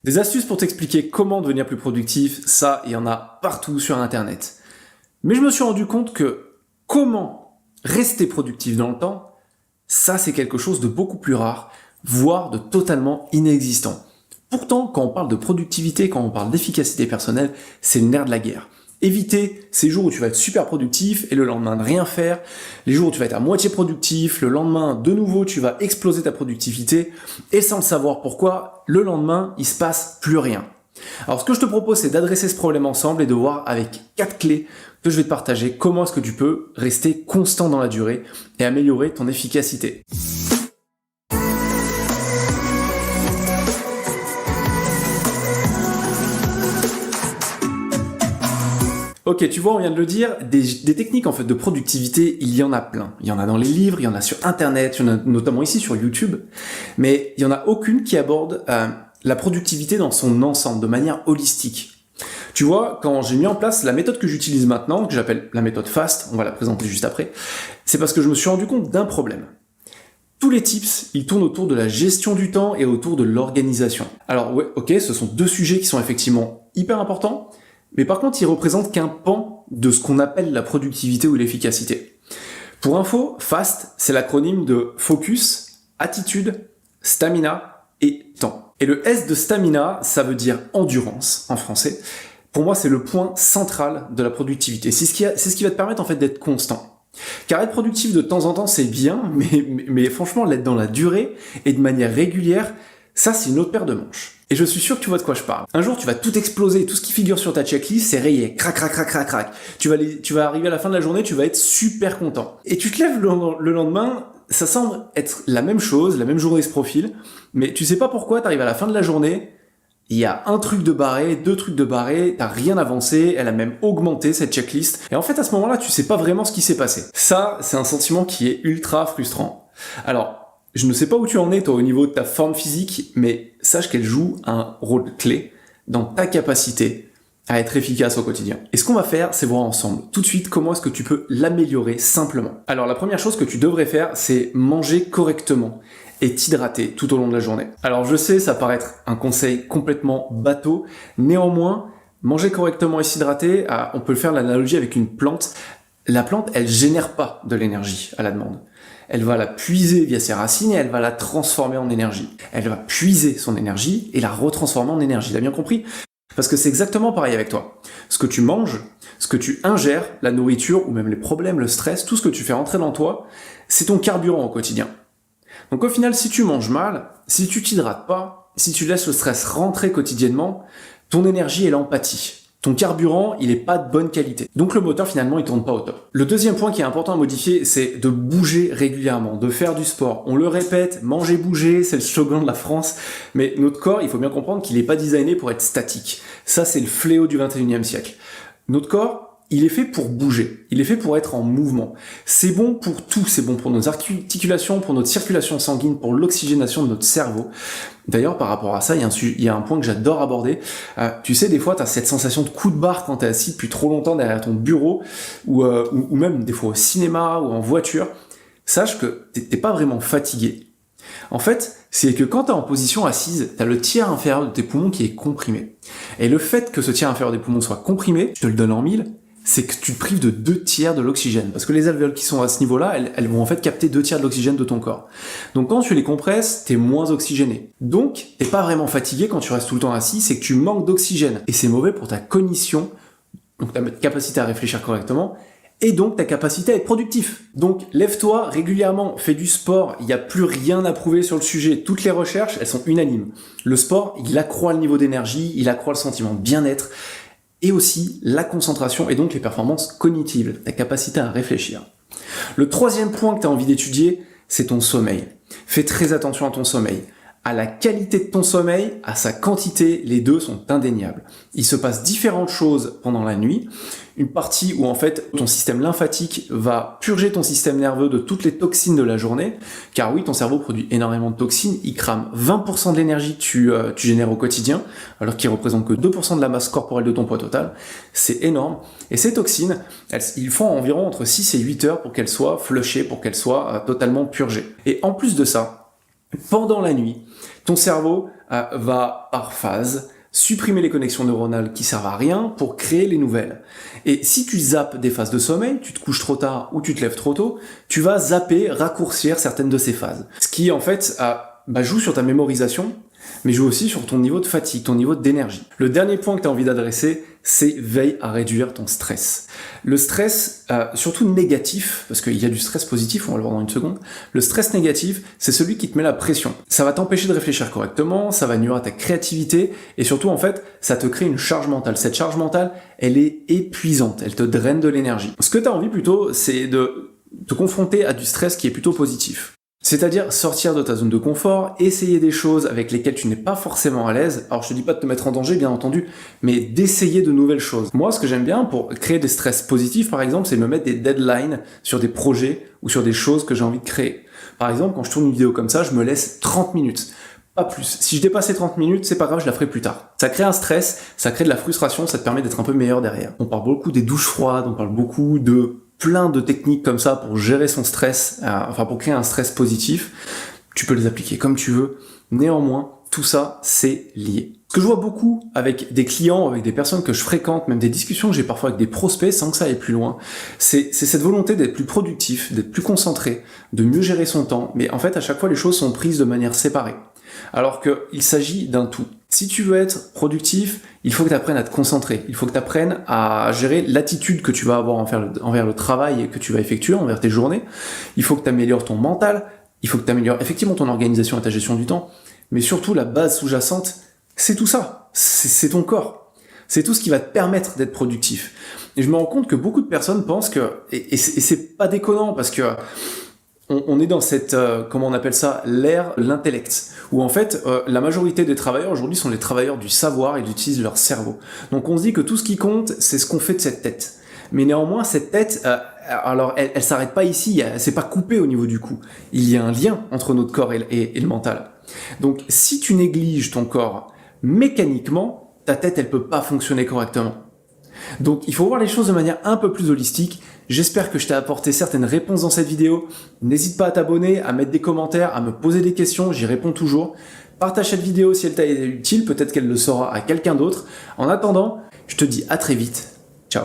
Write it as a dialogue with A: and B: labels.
A: Des astuces pour t'expliquer comment devenir plus productif, ça, il y en a partout sur Internet. Mais je me suis rendu compte que comment rester productif dans le temps, ça c'est quelque chose de beaucoup plus rare, voire de totalement inexistant. Pourtant, quand on parle de productivité, quand on parle d'efficacité personnelle, c'est le nerf de la guerre. Éviter ces jours où tu vas être super productif et le lendemain de rien faire, les jours où tu vas être à moitié productif, le lendemain de nouveau tu vas exploser ta productivité et sans le savoir pourquoi, le lendemain il se passe plus rien. Alors ce que je te propose c'est d'adresser ce problème ensemble et de voir avec 4 clés que je vais te partager comment est-ce que tu peux rester constant dans la durée et améliorer ton efficacité. Ok, tu vois, on vient de le dire, des techniques en fait de productivité, il y en a plein. Il y en a dans les livres, il y en a sur Internet, il y en a notamment ici sur YouTube, mais il y en a aucune qui aborde la productivité dans son ensemble, de manière holistique. Tu vois, quand j'ai mis en place la méthode que j'utilise maintenant, que j'appelle la méthode FAST, on va la présenter juste après, c'est parce que je me suis rendu compte d'un problème. Tous les tips, ils tournent autour de la gestion du temps et autour de l'organisation. Alors ouais, ok, ce sont deux sujets qui sont effectivement hyper importants, mais par contre, ils représentent qu'un pan de ce qu'on appelle la productivité ou l'efficacité. Pour info, FAST, c'est l'acronyme de Focus, Attitude, Stamina et Temps. Et le S de Stamina, ça veut dire endurance en français. Pour moi, c'est le point central de la productivité. C'est ce qui va te permettre en fait d'être constant. Car être productif de temps en temps, c'est bien, mais franchement, l'être dans la durée et de manière régulière, ça, c'est une autre paire de manches. Et je suis sûr que tu vois de quoi je parle. Un jour, tu vas tout exploser, tout ce qui figure sur ta checklist, c'est rayé, crac, crac, crac, crac, crac. Tu vas arriver à la fin de la journée, tu vas être super content. Et tu te lèves le lendemain, ça semble être la même chose, la même journée se profile, mais tu sais pas pourquoi, t'arrives à la fin de la journée, il y a un truc de barré, deux trucs de barré, t'as rien avancé, elle a même augmenté cette checklist. Et en fait, à ce moment-là, tu sais pas vraiment ce qui s'est passé. Ça, c'est un sentiment qui est ultra frustrant. Alors, je ne sais pas où tu en es, toi, au niveau de ta forme physique, mais sache qu'elle joue un rôle clé dans ta capacité à être efficace au quotidien. Et ce qu'on va faire, c'est voir ensemble, tout de suite, comment est-ce que tu peux l'améliorer simplement. Alors, la première chose que tu devrais faire, c'est manger correctement et t'hydrater tout au long de la journée. Alors, je sais, ça paraît être un conseil complètement bateau, néanmoins, manger correctement et s'hydrater, on peut faire l'analogie avec une plante. La plante, elle génère pas de l'énergie à la demande. Elle va la puiser via ses racines et elle va la transformer en énergie. Elle va puiser son énergie et la retransformer en énergie. T'as bien compris ? Parce que c'est exactement pareil avec toi. Ce que tu manges, ce que tu ingères, la nourriture ou même les problèmes, le stress, tout ce que tu fais rentrer dans toi, c'est ton carburant au quotidien. Donc au final, si tu manges mal, si tu t'hydrates pas, si tu laisses le stress rentrer quotidiennement, ton énergie elle empathie. Ton carburant, il est pas de bonne qualité. Donc le moteur, finalement, il tourne pas au top. Le deuxième point qui est important à modifier, c'est de bouger régulièrement, de faire du sport. On le répète, manger, bouger, c'est le slogan de la France. Mais notre corps, il faut bien comprendre qu'il est pas designé pour être statique. Ça, c'est le fléau du 21e siècle. Notre corps, il est fait pour bouger, il est fait pour être en mouvement. C'est bon pour tout, c'est bon pour nos articulations, pour notre circulation sanguine, pour l'oxygénation de notre cerveau. D'ailleurs, par rapport à ça, il y a un point que j'adore aborder. Tu sais, des fois, tu as cette sensation de coup de barre quand tu es assis depuis trop longtemps derrière ton bureau, ou même des fois au cinéma ou en voiture. Sache que t'es pas vraiment fatigué. En fait, c'est que quand tu es en position assise, tu as le tiers inférieur de tes poumons qui est comprimé. Et le fait que ce tiers inférieur des poumons soit comprimé, je te le donne en mille, c'est que tu te prives de 2 tiers de l'oxygène. Parce que les alvéoles qui sont à ce niveau-là, elles vont en fait capter 2 tiers de l'oxygène de ton corps. Donc quand tu les compresses, t'es moins oxygéné. Donc, t'es pas vraiment fatigué quand tu restes tout le temps assis, c'est que tu manques d'oxygène. Et c'est mauvais pour ta cognition, donc ta capacité à réfléchir correctement, et donc ta capacité à être productif. Donc lève-toi régulièrement, fais du sport, il n'y a plus rien à prouver sur le sujet. Toutes les recherches, elles sont unanimes. Le sport, il accroît le niveau d'énergie, il accroît le sentiment de bien-être, et aussi la concentration et donc les performances cognitives, ta capacité à réfléchir. Le troisième point que tu as envie d'étudier, c'est ton sommeil. Fais très attention à ton sommeil. À la qualité de ton sommeil, à sa quantité, les deux sont indéniables. Il se passe différentes choses pendant la nuit. Une partie où en fait ton système lymphatique va purger ton système nerveux de toutes les toxines de la journée, car oui, ton cerveau produit énormément de toxines, il crame 20% de l'énergie que tu génères au quotidien, alors qu'il représente que 2% de la masse corporelle de ton poids total. C'est énorme. Et ces toxines, ils font environ entre 6 et 8 heures pour qu'elles soient flushées, pour qu'elles soient totalement purgées. Et en plus de ça, pendant la nuit, ton cerveau va par phase supprimer les connexions neuronales qui servent à rien pour créer les nouvelles. Et si tu zappes des phases de sommeil, tu te couches trop tard ou tu te lèves trop tôt, tu vas zapper, raccourcir certaines de ces phases. Ce qui en fait joue sur ta mémorisation, mais joue aussi sur ton niveau de fatigue, ton niveau d'énergie. Le dernier point que tu as envie d'adresser, c'est veille à réduire ton stress. Le stress, surtout négatif, parce qu'il y a du stress positif, on va le voir dans une seconde, le stress négatif, c'est celui qui te met la pression. Ça va t'empêcher de réfléchir correctement, ça va nuire à ta créativité, et surtout, en fait, ça te crée une charge mentale. Cette charge mentale, elle est épuisante, elle te draine de l'énergie. Ce que tu as envie plutôt, c'est de te confronter à du stress qui est plutôt positif. C'est-à-dire sortir de ta zone de confort, essayer des choses avec lesquelles tu n'es pas forcément à l'aise. Alors je te dis pas de te mettre en danger, bien entendu, mais d'essayer de nouvelles choses. Moi, ce que j'aime bien pour créer des stress positifs, par exemple, c'est me mettre des deadlines sur des projets ou sur des choses que j'ai envie de créer. Par exemple, quand je tourne une vidéo comme ça, je me laisse 30 minutes. Pas plus. Si je dépasse les 30 minutes, c'est pas grave, je la ferai plus tard. Ça crée un stress, ça crée de la frustration, ça te permet d'être un peu meilleur derrière. On parle beaucoup des douches froides, on parle beaucoup de plein de techniques comme ça pour gérer son stress, pour créer un stress positif. Tu peux les appliquer comme tu veux. Néanmoins, tout ça, c'est lié. Ce que je vois beaucoup avec des clients, avec des personnes que je fréquente, même des discussions que j'ai parfois avec des prospects sans que ça aille plus loin, c'est cette volonté d'être plus productif, d'être plus concentré, de mieux gérer son temps. Mais en fait, à chaque fois, les choses sont prises de manière séparée. Alors qu'il s'agit d'un tout. Si tu veux être productif, il faut que tu apprennes à te concentrer. Il faut que tu apprennes à gérer l'attitude que tu vas avoir envers le travail que tu vas effectuer, envers tes journées. Il faut que tu améliores ton mental. Il faut que tu améliores effectivement ton organisation et ta gestion du temps. Mais surtout, la base sous-jacente, c'est tout ça. C'est ton corps. C'est tout ce qui va te permettre d'être productif. Et je me rends compte que beaucoup de personnes pensent que... Et c'est pas déconnant parce que... On est dans cette, comment on appelle ça, l'ère de l'intellect, où en fait, la majorité des travailleurs aujourd'hui sont les travailleurs du savoir, ils utilisent leur cerveau. Donc on se dit que tout ce qui compte, c'est ce qu'on fait de cette tête. Mais néanmoins, cette tête, alors elle s'arrête pas ici, c'est pas coupé au niveau du cou. Il y a un lien entre notre corps et le mental. Donc si tu négliges ton corps mécaniquement, ta tête, elle peut pas fonctionner correctement. Donc il faut voir les choses de manière un peu plus holistique. J'espère que je t'ai apporté certaines réponses dans cette vidéo. N'hésite pas à t'abonner, à mettre des commentaires, à me poser des questions, j'y réponds toujours. Partage cette vidéo si elle t'a été utile, peut-être qu'elle le sera à quelqu'un d'autre. En attendant, je te dis à très vite. Ciao.